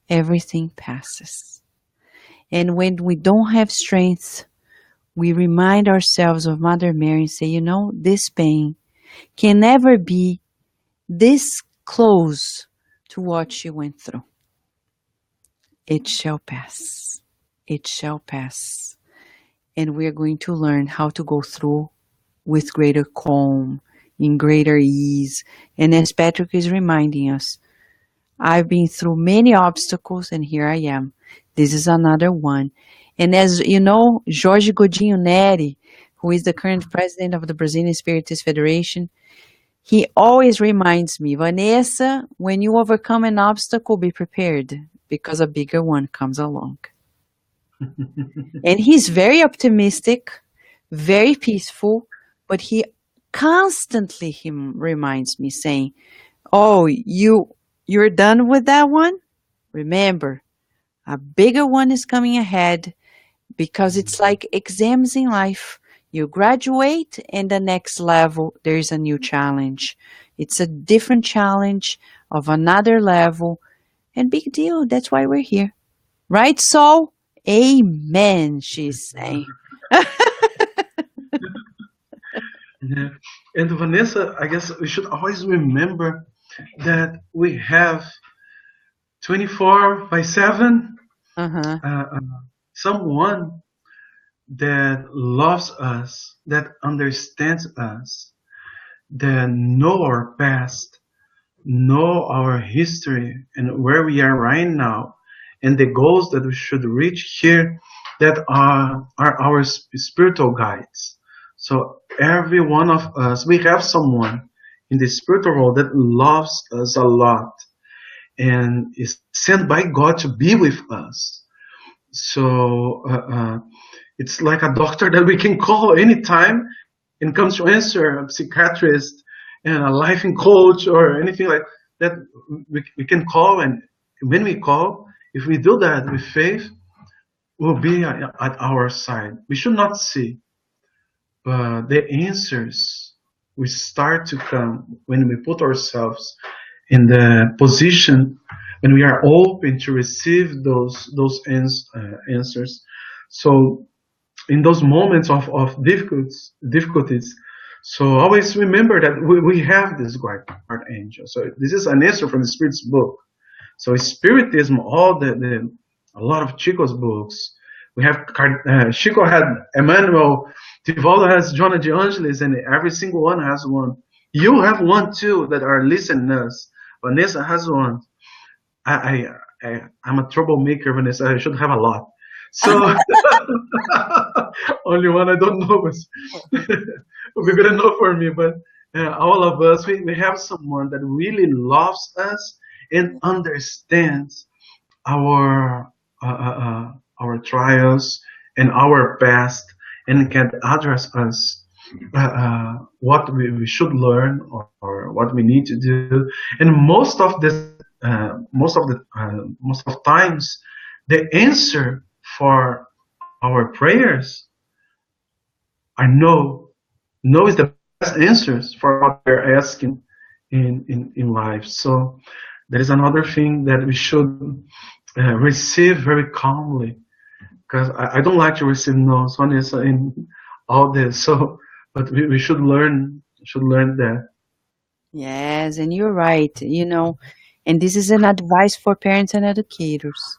everything passes. And when we don't have strength, we remind ourselves of Mother Mary and say, this pain can never be this close to what she went through. It shall pass. It shall pass. And we're going to learn how to go through with greater calm, in greater ease. And as Patrick is reminding us, I've been through many obstacles, and here I am. This is another one. And as you know, Jorge Godinho Neri, who is the current president of the Brazilian Spiritist Federation, he always reminds me, Vanessa, when you overcome an obstacle, be prepared, because a bigger one comes along. And he's very optimistic, very peaceful, but he constantly reminds me, saying, oh, you're done with that one? Remember, a bigger one is coming ahead, because it's like exams in life. You graduate, and the next level, there is a new challenge. It's a different challenge of another level, and big deal. That's why we're here. Right, Saul? Amen, she's saying. Yeah. And Vanessa, I guess we should always remember that we have 24/7 someone that loves us, that understands us, that know our past, know our history and where we are right now, and the goals that we should reach here, that are our spiritual guides. So every one of us, we have someone in the spiritual world that loves us a lot and is sent by God to be with us. So it's like a doctor that we can call anytime and comes to answer, a psychiatrist and a life coach or anything like that. We can call, and when we call, if we do that with faith, will be at our side. We should not see, but the answers will start to come when we put ourselves in the position when we are open to receive those answers. So in those moments of difficulties, so always remember that we have this guard angel. So this is an answer from the Spirit's book. So Spiritism, a lot of Chico's books. We have Chico had Emmanuel, Tivaldo has Jonah de Angelis, and every single one has one. You have one too that are listeners. Vanessa has one. I'm a troublemaker, Vanessa. I should have a lot. So only one I don't know would be good enough for me. But all of us, we have someone that really loves us and understands our trials and our past, and can address us what we should learn, or what we need to do. And most of times, the answer for our prayers are no. No is the best answers for what we're asking in life. So that is another thing that we should receive very calmly, because I don't like to receive no's, Vanessa, in all this. So, but we should learn that. Yes, and you're right, and this is an advice for parents and educators.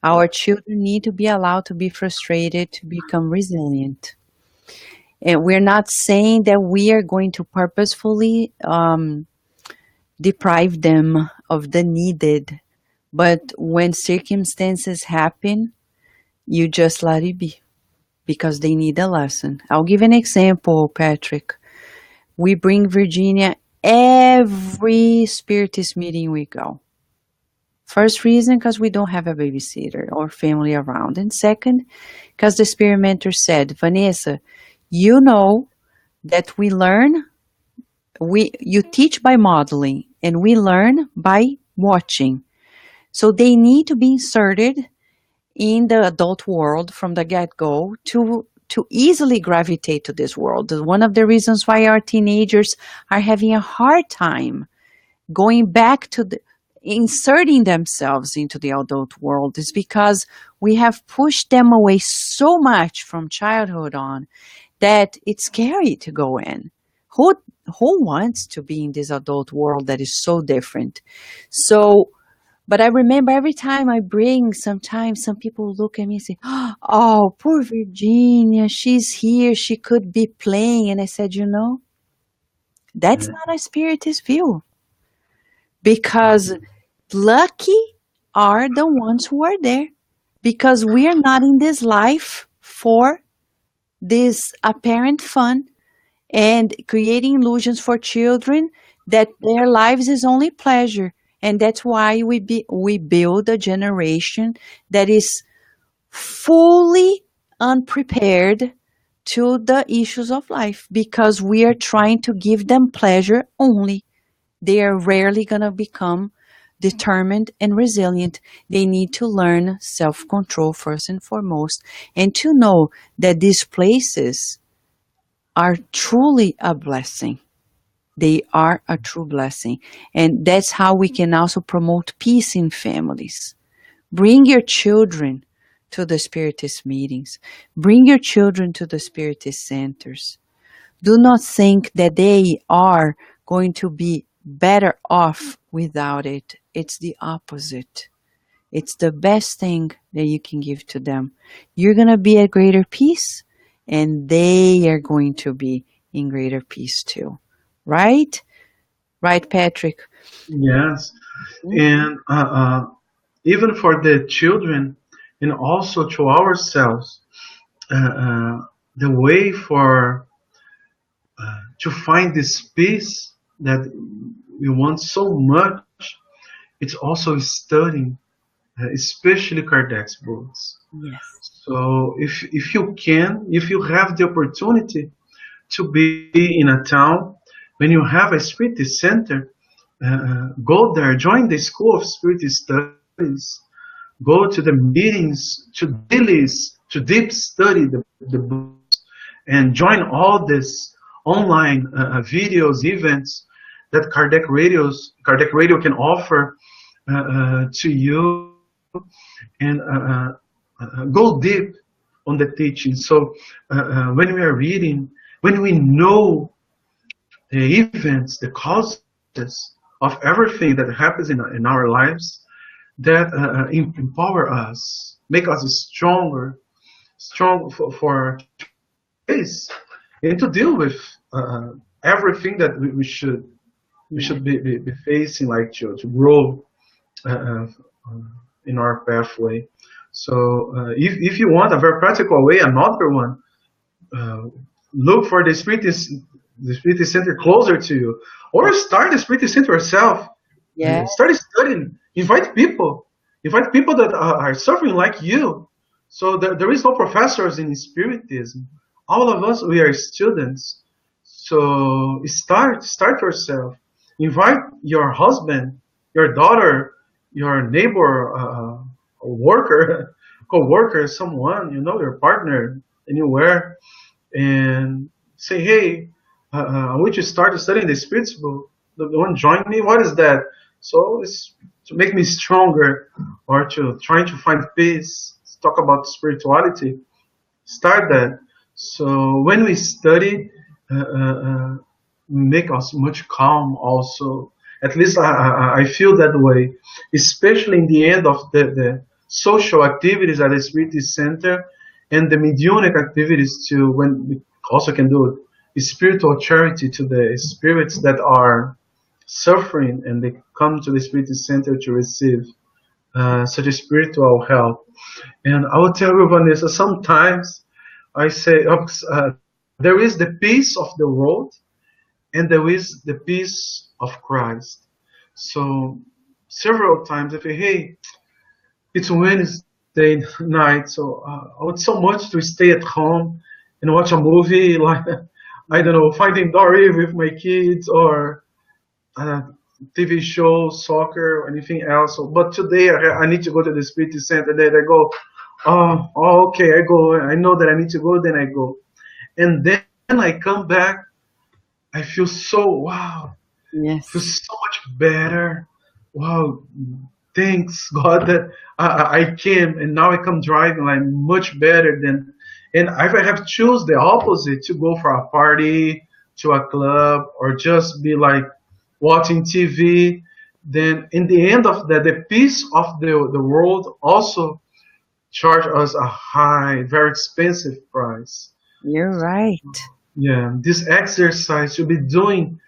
Our children need to be allowed to be frustrated to become resilient. And we're not saying that we are going to purposefully deprive them of the needed, but when circumstances happen, you just let it be because they need a lesson. I'll give an example, Patrick. We bring Virginia every Spiritist meeting we go. First reason, because we don't have a babysitter or family around. And second, because the spirit mentor said, Vanessa, you know that you teach by modeling and we learn by watching. So they need to be inserted in the adult world from the get-go to easily gravitate to this world. One of the reasons why our teenagers are having a hard time going back to inserting themselves into the adult world is because we have pushed them away so much from childhood on that it's scary to go in. Who wants to be in this adult world that is so different? So, but I remember every time I bring, sometimes some people look at me and say, oh, poor Virginia, she's here, she could be playing. And I said, that's Yeah. not a spiritist view, because lucky are the ones who are there, because we are not in this life for this apparent fun and creating illusions for children that their lives is only pleasure. And that's why we build a generation that is fully unprepared to the issues of life, because we are trying to give them pleasure only. They are rarely going to become determined and resilient. They need to learn self-control first and foremost, and to know that these places are truly a blessing. They are a true blessing. And that's how we can also promote peace in families. Bring your children to the Spiritist meetings. Bring your children to the Spiritist centers. Do not think that they are going to be better off without it. It's the opposite. It's the best thing that you can give to them. You're going to be at greater peace, and they are going to be in greater peace too. Right? Right, Patrick? Yes, Mhm. and even for the children, and also to ourselves, uh, uh, the way for to find this peace that we want so much, it's also studying, especially Kardec's books. Yes. So if you have the opportunity to be in a town, when you have a spirit center, go there, join the school of spirit studies, go to the meetings, to dailies, to deep study the books, and join all this online videos, events that Kardec Radio can offer to you, and go deep on the teaching. So when we are reading, when we know the events, the causes of everything that happens in our lives, that empower us, make us stronger, strong for face and to deal with everything that we Yeah. should be facing, like to grow uh, in our pathway. So if you want a very practical way, another one, uh, look for the spirit center closer to you, or start the spirit center yourself. Yeah. Start studying. Invite people that are suffering like you. So there is no professors in spiritism. All of us, we are students. So start yourself. Invite your husband, your daughter, your neighbor, worker, co-worker, someone, your partner, anywhere, and say, hey, I want you to start studying the spirits book. The one join me. What is that? So it's to make me stronger, or to trying to find peace. Talk about spirituality. Start that. So when we study, uh, uh, uh, make us much calm. Also, at least I feel that way, especially in the end of the social activities at the Spirit Center and the mediunic activities too. When we also can do spiritual charity to the spirits that are suffering and they come to the Spirit Center to receive such a spiritual help. And I will tell you, Vanessa, sometimes I say, there is the peace of the world and there is the peace of Christ. So several times I say, hey, it's Wednesday night, so I want so much to stay at home and watch a movie like, I don't know, Finding Dory with my kids, or uh, TV show, soccer, or anything else. So, but today I need to go to the Spirit Center. Then I go, okay, I go. I know that I need to go, then I go. And then I come back, I feel so, wow, feel Yes. so much better. Wow, thanks God that I came, and now I come driving like much better than. And if I have choose the opposite to go for a party, to a club, or just be like watching TV, then in the end of that, the peace of the world also charge us a high, very expensive price. You're right. Yeah, this exercise you'll be doing,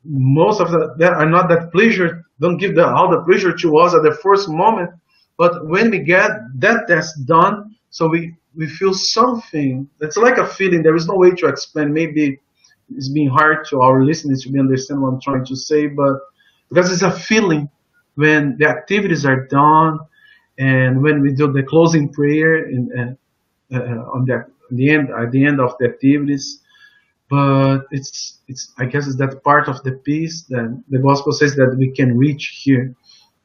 most of that are not that pleasure, don't give all the pleasure to us at the first moment, but when we get that test done, so we feel something. It's like a feeling. There is no way to explain. Maybe it's being hard to our listeners to understand what I'm trying to say, but because it's a feeling when the activities are done, and when we do the closing prayer on the end, at the end of the activities. But it's I guess it's that part of the peace that the gospel says that we can reach here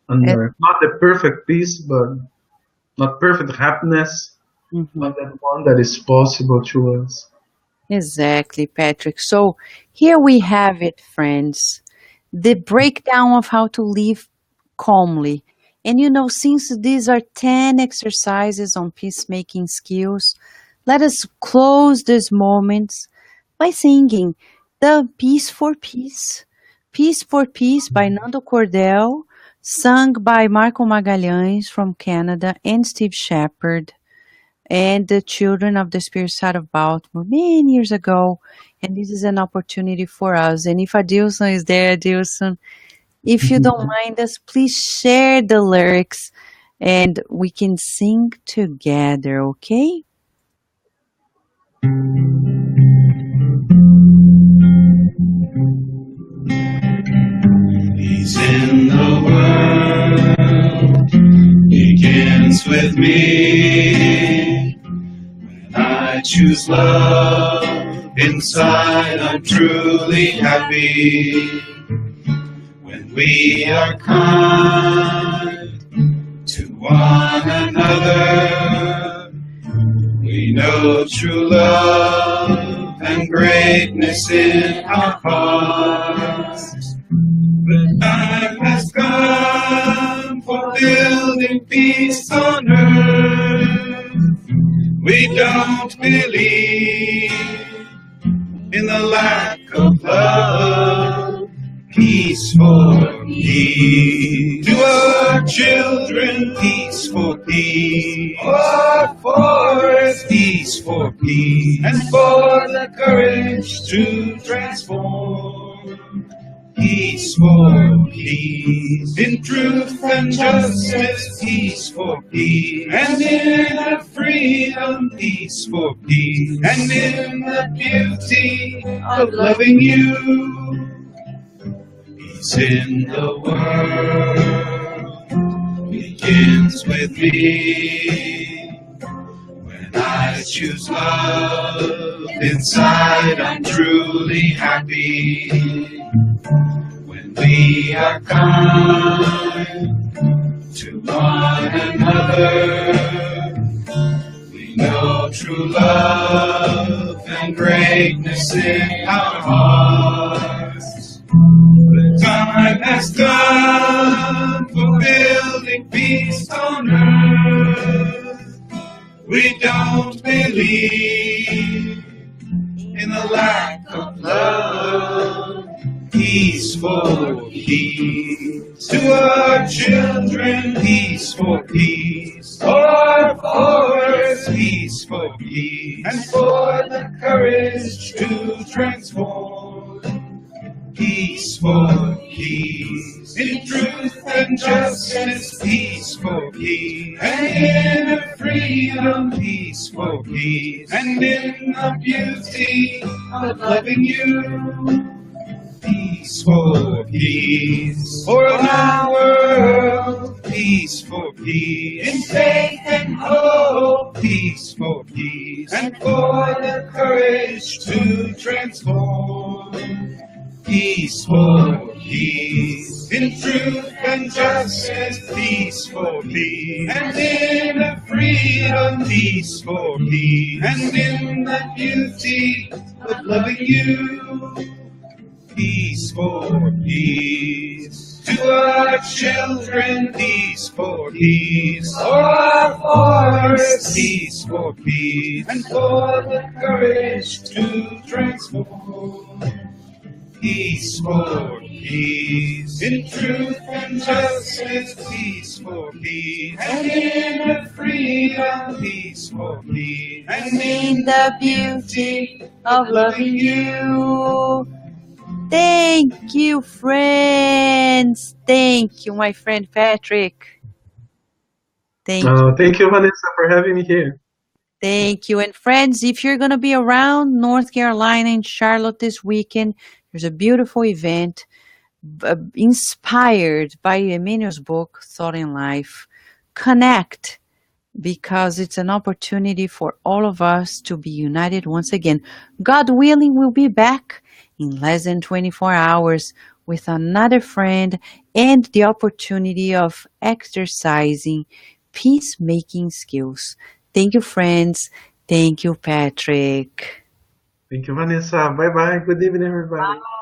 on Eh, earth. Not the perfect peace, but not perfect happiness, mhm. but that one that is possible to us. Exactly, Patrick. So here we have it, friends. The breakdown of how to live calmly. And since these are 10 exercises on peacemaking skills, let us close these moments by singing the Peace for Peace. Peace for Peace by Nando Cordell, sung by Marco Magalhães from Canada and Steve Shepard and the Children of the Spirit side of Baltimore many years ago. And this is an opportunity for us. And if Adilson is there, Adilson, if you don't mind us, please share the lyrics and we can sing together, okay? He's in the world, begins with me. When I choose love, inside I'm truly happy. When we are kind to one another, we know true love and greatness in our hearts. The time has come for building peace on earth. We don't believe in the lack of love. Peace for peace. To our children, peace for peace. Our forest, peace for peace. And for the courage to transform. Peace for peace. In truth and justice, peace for peace. And in the freedom, peace for peace. And in the beauty of loving you. Peace in the world begins with me. When I I choose love. Inside I'm truly happy. When we are kind to one another, we know true love and greatness in our hearts. The time has come for building peace on earth. We don't believe in the lack of love. Peace for peace. To our children, peace for peace. For our forests, peace for peace. And for the courage to transform. Peace for peace. In truth and justice, peace for peace. And in freedom, peace for peace. And in the beauty of loving you. Peace for peace. For the world, peace for peace. In faith and hope, peace for peace. And for the courage to transform. Peace for peace. In truth and justice, peace for peace. And in freedom, peace for peace. And in the beauty of loving you. Peace for peace. To our children, peace for peace. For our forests, peace for peace. And for the courage to transform. Peace for peace. In truth and justice, peace for peace. And in freedom, peace for peace. And in the beauty of loving you. Thank you, friends. Thank you, my friend Patrick. Thank you. Thank you, Vanessa, for having me here. Thank you. And friends, if you're going to be around North Carolina and Charlotte this weekend, there's a beautiful event inspired by Emmanuel's book, Thought in Life. Connect, because it's an opportunity for all of us to be united once again. God willing, we'll be back in less than 24 hours with another friend and the opportunity of exercising peacemaking skills. Thank you, friends. Thank you, Patrick. Thank you, Vanessa. Bye-bye. Good evening, everybody. Bye.